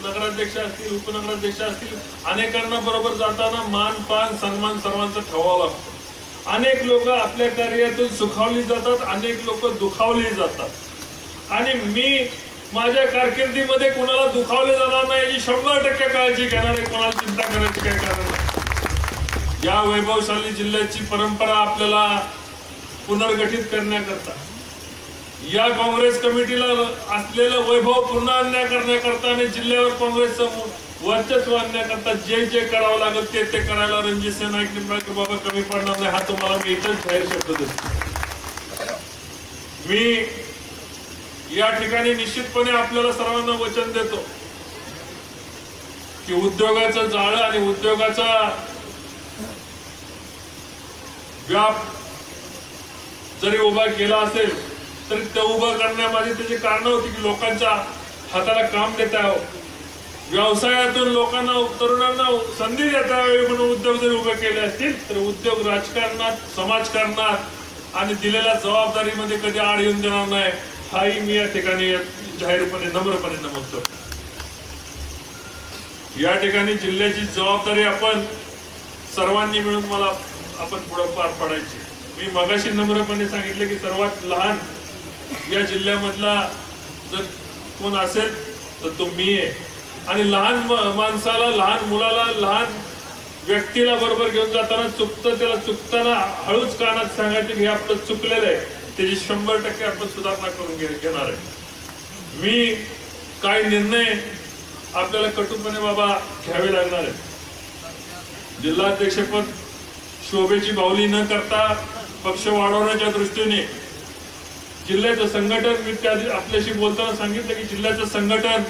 नगराध्यक्ष असतील, उपनगराध्यक्ष असतील, अनेकांना बरोबर जाताना मान पान सन्मान सर्वांचा ठेवावा लागतो. अनेक लोक आपल्या कार्यातून सुखावली जातात, अनेक लोक दुखावली जातात. आणि मी माझ्या कारकिर्दीमध्ये कोणाला दुखावले जाणार नाही याची 100% काळजी घेणार आहे. कोणाला चिंता करायची काय कारण नाही. या वैभवशाली जिल्ह्याची परंपरा आपल्याला पुनर्गठित करण्याकरता, या काँग्रेस कमिटीला असलेलं वैभव पुन्हा आणण्या करण्याकरता आणि जिल्ह्यावर काँग्रेसचं वर्चस्व आणण्याकरता जे जे करावं लागत ते करायला रणजित नाईक निंबाळकर बाबा कमी पडणार नाही. हा तुम्हाला मी इथंच जाहीर शब्द देतो. मी या ठिकाणी निश्चितपणे आपल्याला सर्वांना वचन देतो की उद्योगाचं जाळं आणि उद्योगाचा व्याप जरी उभा केला असेल तरी ते उभं करण्यामागे त्याची कारण होती की लोकांच्या हाताला काम देता यावं, व्यवसायातून लोकांना तरुणांना संधी देता यावी म्हणून उद्योग जरी उभे केले असतील तर उद्योग राजकारणात, समाजकारणात आणि दिलेल्या जबाबदारीमध्ये कधी आड येऊन देणार नाही. हाही मी या ठिकाणी जाहीरपणे नम्रपणे नमूद करतो. या ठिकाणी जिल्ह्याची जबाबदारी आपण सर्वांनी मिळून आपण पुढे पार पाडायची. मी मगाशी नम्रपणे सांगितले की सर्वात लहान या जिल्ह्यामधला जर कोण असेल तर तो मी आहे. आणि लहान माणसाला, लहान मुलाला, लहान व्यक्तीला बरोबर घेऊन जाताना चुकतं त्याला चुकताना हळूच कानात सांगायचे हे आपलं चुकलेलं आहे, त्याची 100% आपण सुधारणा करून घेणार आहे. मी काही निर्णय आपल्याला कटूपणे बाबा घ्यावे लागणार आहे. जिल्हाध्यक्षपद शोभेची बाहुली न करता पक्ष वाढवण्याच्या दृष्टीने जिल्ह्याचं संघटन, मी त्या आपल्याशी बोलताना सांगितलं की जिल्ह्याचं संघटन,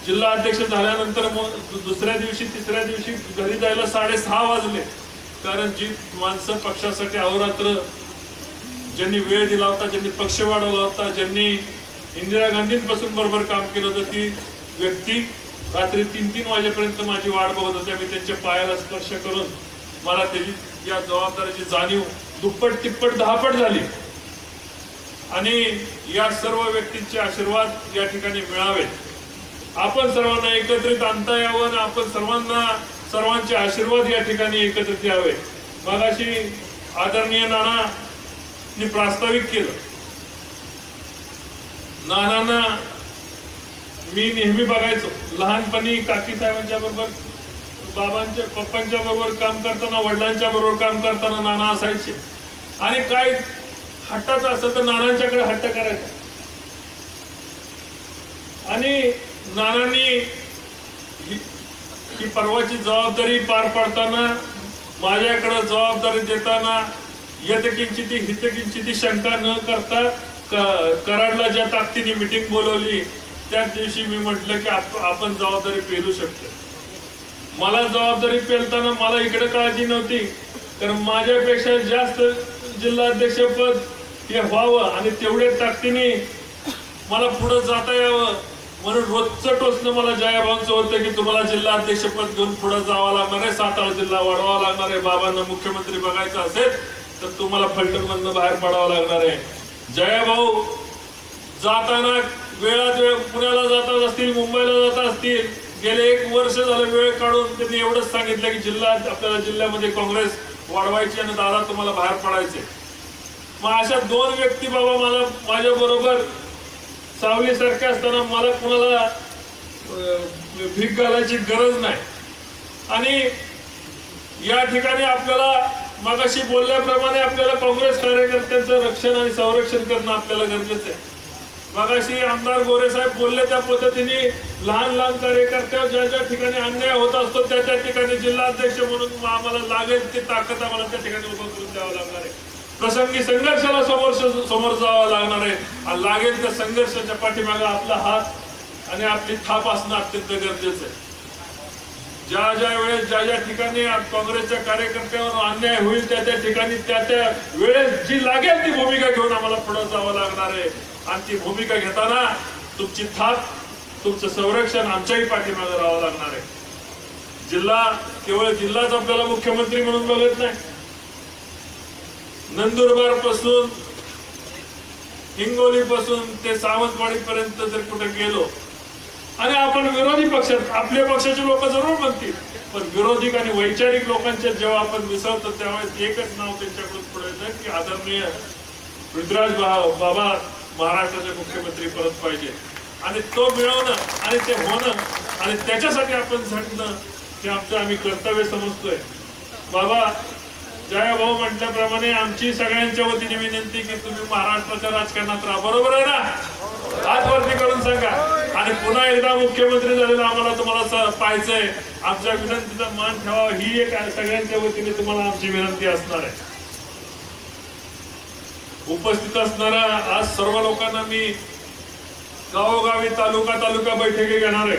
जिल्हा अध्यक्ष झाल्यानंतर दुसऱ्या दिवशी तिसऱ्या दिवशी घरी जायला 6:30 वाजले. कारण जी माणसं पक्षासाठी अहोरात्र ज्यांनी वेळ दिला होता, ज्यांनी पक्ष वाढवला होता, ज्यांनी इंदिरा गांधींपासून बरोबर काम केलं होतं, ती व्यक्ती रात्री 3-3 वाजेपर्यंत माझी वाट बघत होत्या. मी त्यांच्या पायाला स्पर्श करून मला त्याची या जबाबदारीची जाणीव दुप्पट तिप्पट 10पट झाली. आणि या सर्व व्यक्तींचे आशीर्वाद या ठिकाणी मिळावेत, आपण सर्वांना एकत्रित आणता यावं आणि आपण सर्वांचे आशीर्वाद या ठिकाणी एकत्रित यावे. मगाशी आदरणीय नानांनी प्रास्ताविक केलं. नानांना मी नेहमी बघायचो लहानपणी काकी साहेबांच्या बरोबर, बाबांच्या पप्पांच्या बरोबर काम करताना, वडिलांच्या बरोबर काम करताना नाना असायचे. आणि काय हट्टाचं असं तर नानांच्याकडे हट्ट करायचा. आणि नानांनी ही परवाची जबाबदारी पार पाडताना, माझ्याकडे जबाबदारी देताना यथकिंचिती हितकिंचिती शंका न करता कराडला ज्या ताकदीने मिटिंग बोलवली त्याच दिवशी मी म्हटलं की आपण जबाबदारी पेलू शकतो. मला जबाबदारी पेलताना मला इकडे काळजी नव्हती, कारण माझ्यापेक्षा जास्त जिल्हाध्यक्षपद हे व्हावं आणि तेवढ्या ताकदीने मला पुढे जाता यावं म्हणून रोजचं टोचणं मला जयाभाऊंचं होतं की तुम्हाला जिल्हा अध्यक्षपद घेऊन पुढे जावं लागणार आहे, सातारा जिल्हा वाढवावा लागणार आहे. बाबांना मुख्यमंत्री बघायचं असेल तर तुम्हाला फलटणमधनं बाहेर पडावं लागणार आहे. जयाभाऊ जाताना वेळात वेळ पुण्याला जात असतील, मुंबईला जात असतील, गेले 1 वर्ष झालं वेळ काढून त्यांनी एवढंच सांगितलं की आपल्याला जिल्ह्यामध्ये काँग्रेस वाढवायची आणि दादा तुम्हाला बाहेर पडायचे. मग अशा 2 व्यक्ती बाबा मला माझ्या बरोबर सावलीसारखे असताना मला कोणाला भीक घालायची गरज नाही. आणि या ठिकाणी आपल्याला मगाशी बोलल्याप्रमाणे आपल्याला काँग्रेस कार्यकर्त्यांचं रक्षण आणि संरक्षण करणं आपल्याला गरजेचं आहे. मगाशी आमदार गोरे साहेब बोलले त्या पद्धतीने लहान लहान कार्यकर्त्यावर ज्या ज्या ठिकाणी अन्याय होत असतो त्या त्या ठिकाणी जिल्हाध्यक्ष म्हणून आम्हाला लागेल ती ताकद आम्हाला त्या ठिकाणी उभं करून द्यावं लागणार आहे. प्रसंगी संघर्षाला समोर जावं लागणार आहे आणि लागेल त्या संघर्षाच्या पाठीमागे आपला हात आणि आपली थाप असणं अत्यंत गरजेचं आहे. ज्या ज्या वेळेस ज्या ज्या ठिकाणी काँग्रेसच्या कार्यकर्त्यावर अन्याय होईल त्या त्या ठिकाणी त्या त्या वेळेस जी लागेल ती भूमिका घेऊन आम्हाला पुढे जावं लागणार आहे आणि ती भूमिका घेताना तुमची थाप तुमचं संरक्षण आमच्याही पाठीमागे राहावं लागणार आहे. जिल्हा केवळ जिल्हाच आपल्याला मुख्यमंत्री म्हणून बघत नाही. नंदुरबार पासून हिंगोली पासून ते सावंतवाडी पर्यंत जर कुठे गेलो आणि आपण विरोधी पक्षात आपल्या पक्षाचे लोक जरूर म्हणतील पण विरोधी आणि वैचारिक लोकांच्या जेव्हा आपण मिसळतो त्यावेळेस एकच नाव त्यांच्याकडून पुढे येतं की आदरणीय पृथ्वीराज बाबा महाराष्ट्राचे मुख्यमंत्री परत पाहिजे आणि तो मिळवणं आणि ते होणं आणि त्याच्यासाठी आपण झटणं हे आमचं आम्ही कर्तव्य समजतोय. बाबा जयभाऊ म्हटल्याप्रमाणे आमची सगळ्यांच्या वतीने विनंती की तुम्ही महाराष्ट्राच्या राजकारणात राहा. बरोबर आहे ना? हात वरती करून सांगा. आणि पुन्हा एकदा मुख्यमंत्री झालेला आम्हाला तुम्हाला पाहायचंय. आमच्या विनंतीचा मान ठेवा ही एक सगळ्यांच्या वतीने तुम्हाला आमची विनंती असणार आहे. उपस्थित असणाऱ्या आज सर्व लोकांना मी गावोगावी तालुका बैठकी घेणार आहे.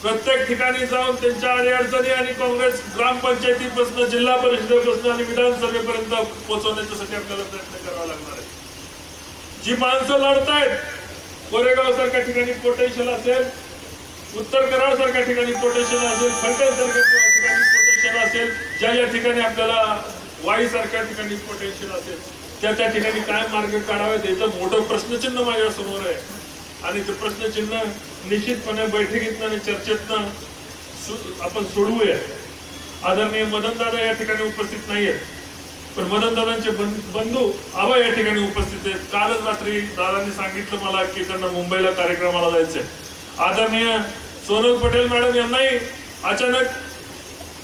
प्रत्येक ठिकाणी जाऊन त्यांच्या अडीअडचणी आणि काँग्रेस ग्रामपंचायतीपासून जिल्हा परिषदेपासून आणि विधानसभेपर्यंत पोहोचवण्यासाठी आपल्याला प्रयत्न करावा लागणार आहे. जी माणसं लढतायत कोरेगाव सारख्या ठिकाणी पोटेन्शियल असेल, उत्तर कराड सारख्या ठिकाणी पोटेन्शियल असेल, फलटण सारख्या ठिकाणी पोटेन्शियल असेल, ज्या ज्या ठिकाणी आपल्याला वाई सारख्या ठिकाणी पोटेन्शियल असेल त्या त्या ठिकाणी काय मार्ग काढावेत याचं मोठं प्रश्नचिन्ह माझ्या समोर आहे. आणि ते प्रश्नचिन्ह निश्चितपणे बैठकीतनं आणि चर्चेतनं आपण सोडवूया. आदरणीय मदनदादा या ठिकाणी उपस्थित नाहीयेत पण मदनदादांचे बंधू आबा या ठिकाणी उपस्थित आहेत. कालच रात्री दादांनी सांगितलं मला की त्यांना मुंबईला कार्यक्रमाला जायचंय. आदरणीय सोनल पटेल मॅडम यांनाही अचानक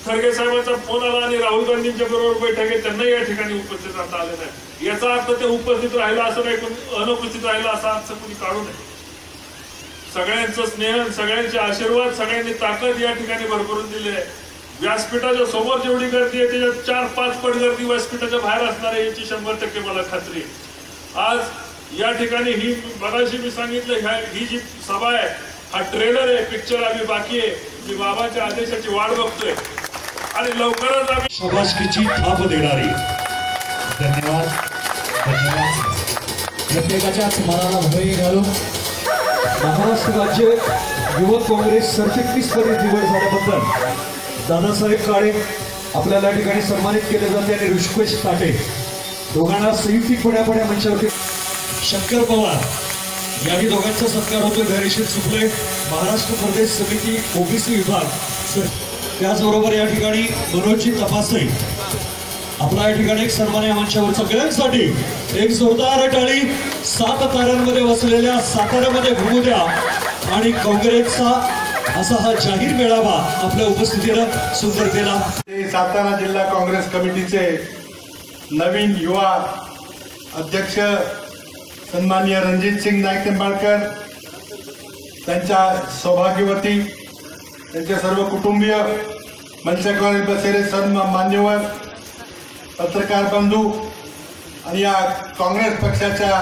खरगे साहेबांचा फोन आला आणि राहुल गांधींच्या बरोबर बैठक आहे त्यांना या ठिकाणी उपस्थित राहता आले नाही. याचा अर्थ ते उपस्थित राहिला असं नाही, अनुपस्थित राहिला असा अर्थ कोणी काढू नये. सगळ्यांचं स्नेह, सगळ्यांचे आशीर्वाद, सगळ्यांनी ताकद या ठिकाणी भरभरून दिली आहे. व्यासपीठाच्या समोर जेवढी गर्दी आहे त्याच्यात 4-5 पट गर्दी व्यासपीठाच्या बाहेर असणार आहे याची 100% मला खात्री आहे. आज या ठिकाणी ही मगाशी मी सांगितलं ही जी सभा आहे हा ट्रेलर आहे, पिक्चर आम्ही बाकी आहे. मी बाबाच्या आदेशाची वाट बघतोय आणि लवकरच आम्ही शाबासकीची थाप देणारी. धन्यवाद. प्रत्येकाच्या स्मरणाला भय घालून महाराष्ट्र राज्य युवक काँग्रेस सरचिटणीसपदी निवड झाल्याबद्दल दादासाहेब काळे आपल्याला या ठिकाणी सन्मानित केले जाते आणि ऋषिकेश ताटे दोघांना संयुक्तिकपणे आपण या मंचावरती शंकर पवार यांनी दोघांचा सत्कार होतो. धैर्यशील सुपले महाराष्ट्र प्रदेश समिती ओबीसी विभाग. त्याचबरोबर या ठिकाणी मनोजजी तपासई आपला या ठिकाणी एक सन्मान या मंचावर सगळ्यांसाठी एक जोरदार टाळी. 7 ताऱ्यांमध्ये वसलेल्या साताऱ्यामध्ये घुमू द्या आणि काँग्रेसचा असा हा जाहीर मेळावा आपल्या उपस्थितीनं सुंदर केला. सातारा जिल्हा काँग्रेस कमिटीचे नवीन युवा अध्यक्ष सन्माननीय रणजितसिंग नाईक निंबाळकर, त्यांच्या सौभाग्यवती, त्यांचे सर्व कुटुंबीय, मंचावर बसलेले सर्व मान्यवर, पत्रकार बंधू आणि या काँग्रेस पक्षाच्या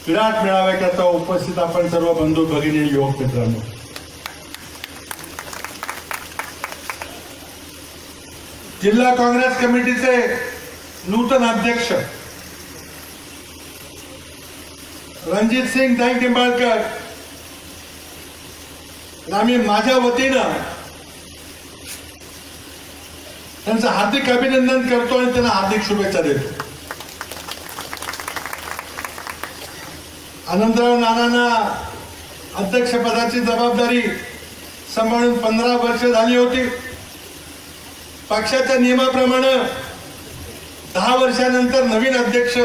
विराट मेळाव्याकरता उपस्थित आपण सर्व बंधू भगिनी युवक मित्रांनो, जिल्हा काँग्रेस कमिटीचे नूतन अध्यक्ष रणजितसिंग नाईक निंबाळकर आम्ही माझ्या वतीनं त्यांचं हार्दिक अभिनंदन करतो आणि त्यांना हार्दिक शुभेच्छा देतो. आनंदराव नानांना अध्यक्षपदाची जबाबदारी सांभाळून 15 वर्ष झाली होती. पक्षाच्या नियमाप्रमाणे 10 वर्षानंतर नवीन अध्यक्ष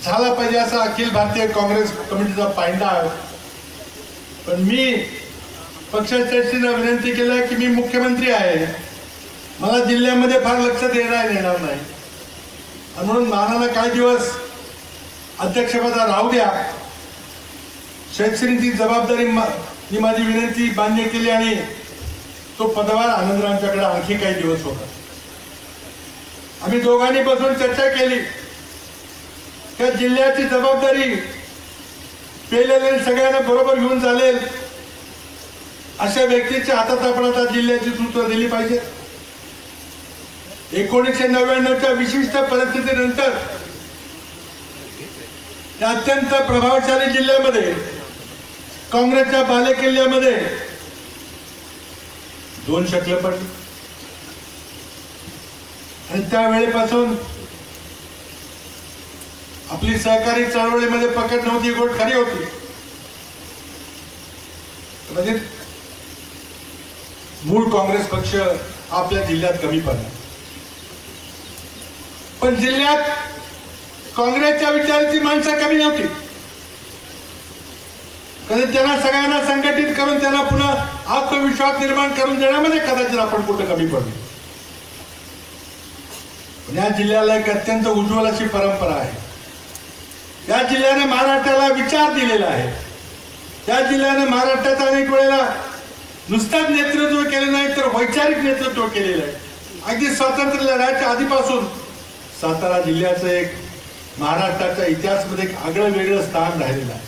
झाला पाहिजे असा अखिल भारतीय काँग्रेस कमिटीचा पायंडा आहे. पण मी पक्षाध्यक्षांना विनंती केली की मी मुख्यमंत्री आहे मला जिल्ह्यामध्ये फार लक्ष देणार येणार नाही आणि म्हणून नानांना काही दिवस अध्यक्षपदा राहू द्या. शैक्षणिक जबाबदारी ही माझी विनंती मान्य केली आणि तो पदभार आनंदरावांच्याकडे आणखी काही दिवस होता. आम्ही दोघांनी बसून चर्चा केली त्या जिल्ह्याची जबाबदारी पेलेले सगळ्यांना बरोबर घेऊन चालेल अशा व्यक्तीच्या हातात आपण आता जिल्ह्याची सूत्र दिली पाहिजे. 1999च्या विशिष्ट परिस्थितीनंतर त्या अत्यंत प्रभावशाली जिल्ह्यामध्ये काँग्रेसच्या बालेकिल्ल्यामध्ये 2 शक्ल पडली आणि त्यावेळेपासून आपली सहकारी चळवळीमध्ये पकड नव्हती, गोष्ट खरी होती. म्हणजे मूळ काँग्रेस पक्ष आपल्या जिल्ह्यात कमी पडला, पण जिल्ह्यात काँग्रेसच्या विचाराची माणसं कमी नव्हती. कदाचित त्यांना सगळ्यांना संघटित करून त्यांना पुन्हा आत्मविश्वास निर्माण करून देण्यामध्ये कदाचित आपण कुठं कमी पडलो. या जिल्ह्याला एक अत्यंत उज्ज्वल अशी परंपरा आहे. या जिल्ह्याने महाराष्ट्राला विचार दिलेला आहे. या जिल्ह्याने महाराष्ट्राचा अनेक वेळेला नुसताच नेतृत्व केलं नाही तर वैचारिक नेतृत्व केलेलं आहे. अगदी स्वातंत्र्य लढ्याच्या आधीपासून सातारा जिल्ह्याचं एक महाराष्ट्राच्या इतिहासामध्ये एक आगळं वेगळं स्थान राहिलेलं आहे.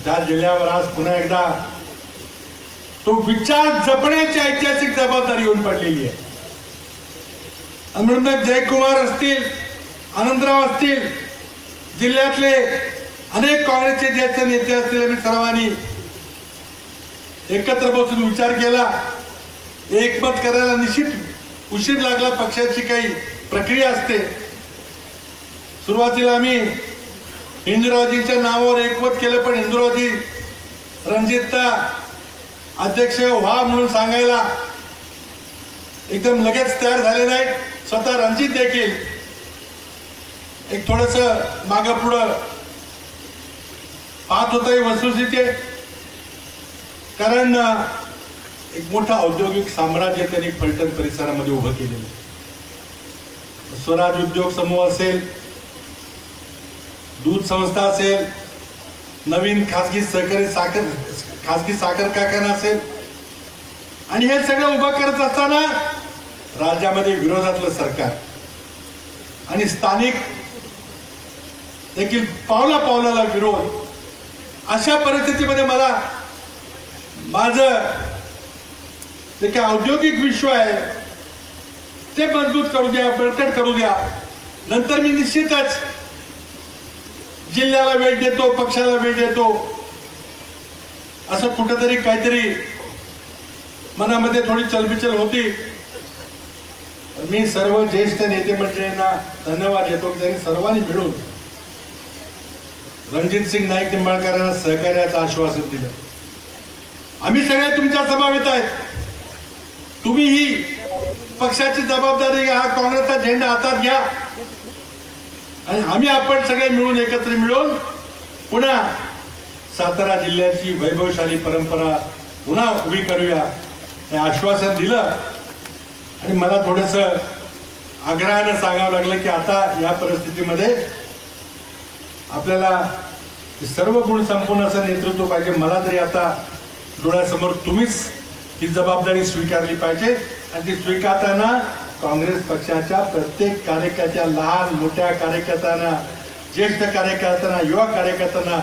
त्या जिल्ह्यावर आज पुन्हा एकदा तो विचार जपण्याची ऐतिहासिक जबाबदारी येऊन पडलेली आहे. म्हणून जयकुमार असतील, आनंदराव असतील, जिल्ह्यातले अनेक काँग्रेसचे ज्याचे नेते असतील, आम्ही सर्वांनी एकत्र बसून विचार केला. एकमत करायला निश्चित उशीर लागला. पक्षाची काही प्रक्रिया असते. सुरुवातीला आम्ही हिंदुरावजींच्या नावावर एकमत केलं, पण हिंदुरावजी रणजितता अध्यक्ष व्हा म्हणून सांगायला एकदम लगेच तयार झाले नाही. स्वतः रणजित देखील एक थोडस मागं पुढं पाहत होता ही वस्तुस्थिती. कारण एक मोठं औद्योगिक साम्राज्य त्यांनी फलटण परिसरामध्ये उभं केलेलं. स्वराज उद्योग समूह असेल, दूध संस्था असेल, नवीन खासगी साखर कारखाना असेल, आणि हे सगळं उभं करत असताना राज्यामध्ये विरोधातलं सरकार आणि स्थानिक देखील पावला पावलाला विरोध. अशा परिस्थितीमध्ये मला माझं जे काही औद्योगिक विश्व आहे ते मजबूत करू द्या, बळकट करू द्या. नंतर मी निश्चितच जिल्ह्याला वेळ देतो, पक्षाला वेळ देतो, असं कुठंतरी काहीतरी मनामध्ये थोडी चलबिचल होती. मी सर्व ज्येष्ठ नेते मंडळींना धन्यवाद देतो की त्यांनी सर्वांनी मिळून रणजितसिंग नाईक निंबाळकरांना सहकार्याचं आश्वासन दिलं. आम्ही सगळे तुमच्या समवेत आहेत. तुम्ही ही पक्षाची जबाबदारी घ्या, काँग्रेसचा झेंडा हातात घ्या आणि आम्ही आपण सगळे मिळून एकत्र मिळून पुन्हा सातारा जिल्ह्याची वैभवशाली परंपरा पुन्हा उभी करूया हे आश्वासन दिलं. आणि मला थोडस आग्रहानं सांगावं लागलं की आता या परिस्थितीमध्ये आपल्याला सर्व गुण संपूर्ण असं नेतृत्व पाहिजे. मला तरी आता डोळ्यासमोर तुम्हीच ही जबाबदारी स्वीकारली पाहिजे आणि ती स्वीकारताना काँग्रेस पक्षाच्या प्रत्येक कार्यकर्त्या, लहान मोठ्या कार्यकर्त्यांना, ज्येष्ठ कार्यकर्त्यांना, युवा कार्यकर्त्यांना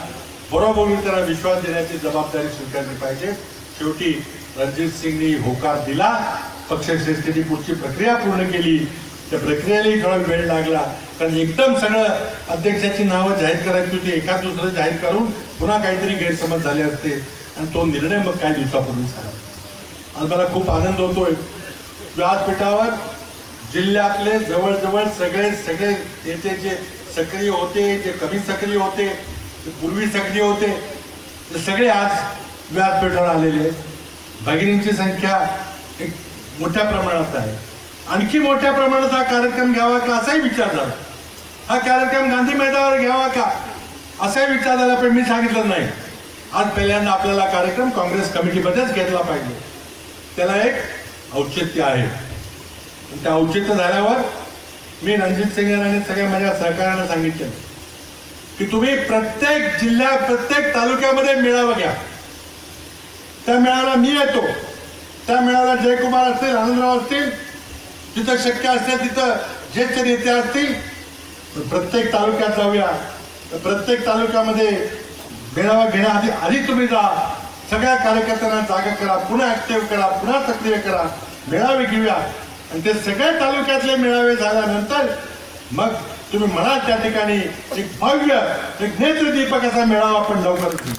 बरोबर त्यांना विश्वास देण्याची जबाबदारी स्वीकारली पाहिजे. शेवटी रणजित सिंगनी होकार दिला. पक्षश्रेष्ठींनी पुढची प्रक्रिया पूर्ण केली. त्या प्रक्रियेलाही थोडा वेळ लागला, कारण एकदम सगळं अध्यक्षाची नावं जाहीर करायची होती. एका दुसरं जाहीर करून पुन्हा काहीतरी गैरसमज झाले असते आणि तो निर्णय मग काही दिवसापूर्वी झाला. आज मला खूप आनंद होतोय. व्यासपीठावर जिल्ह्यातले जवळजवळ सगळे नेते जे सक्रिय होते, जे कमी सक्रिय होते, जे पूर्वी सक्रिय होते, ते सगळे आज व्यासपीठावर आलेले आहेत. भगिनींची संख्या एक मोठ्या प्रमाणात आहे. आणखी मोठ्या प्रमाणात हा कार्यक्रम घ्यावा का असाही विचार झाला. हा कार्यक्रम गांधी मैदानावर घ्यावा का असाही विचार झाला, पण मी सांगितलं नाही. आज पहिल्यांदा आपल्याला कार्यक्रम काँग्रेस कमिटीमध्येच घेतला पाहिजे. त्याला एक औचित्य आहे. आणि त्या औचित्य झाल्यावर मी रणजित सिंग आणि सगळ्या माझ्या सहकार्यानं सांगितलं की तुम्ही प्रत्येक जिल्ह्यात प्रत्येक तालुक्यामध्ये मेळावा घ्या. त्या मेळाव्याला मी येतो, त्या मेळाव्याला जयकुमार असतील, आनंदराव असतील, जिथं शक्य असेल तिथं ज्येष्ठ नेते असतील, प्रत्येक तालुक्यात जाऊया. प्रत्येक तालुक्यामध्ये मेळावा घेण्याआधी आधी तुम्ही जा, सगळ्या कार्यकर्त्यांना जागा करा, पुन्हा ऍक्टिव्ह करा, पुन्हा सक्रिय करा, मेळावे घेऊया. आणि ते सगळ्या तालुक्यातले मेळावे झाल्यानंतर मग तुम्ही म्हणाल त्या ठिकाणी एक भव्य एक नेत्रदीपक असा मेळावा आपण लवकरच घेऊ.